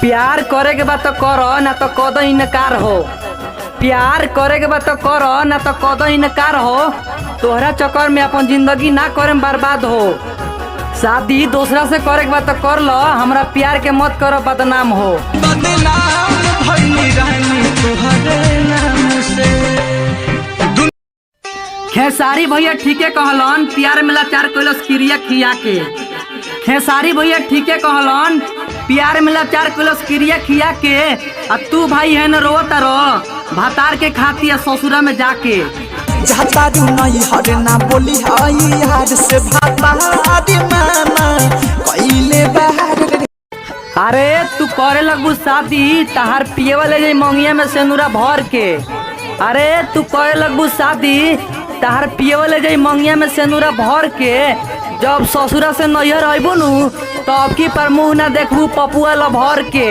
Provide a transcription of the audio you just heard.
प्यार करे के बाद तो करो ना तो कदो इनकार हो। प्यार करे के बाद तो करो ना तो कदो इनकार हो। तोहरा चक्कर में अपन जिंदगी ना करे बर्बाद हो। शादी दूसरा से करे के बाद तो कर लो, हमरा प्यार के मत करो बदनाम हो। खेसारी भैया ठीके कहलन, प्यार मिला 4 किलो क्रिया खिया के। खेसारी भैया ठीके कहलन, प्यार मिला 4 किलो क्रिया खिया के। आ तू भाई है न रोता रो भातार के खाती ससुरा में जाके। नहीं हरे ना बोली हई यार से अरे तू करे लगू शादी तहार पिए वाले जे मंगिया में सेनुरा भर के। अरे तू करे लगू शादी तहार पिए वाले जे मंगिया में सेनुरा भर के। जब ससुरा से नैहर अबू नु तो अब की पर मुँह ना देखबू पपुआ ला भर के।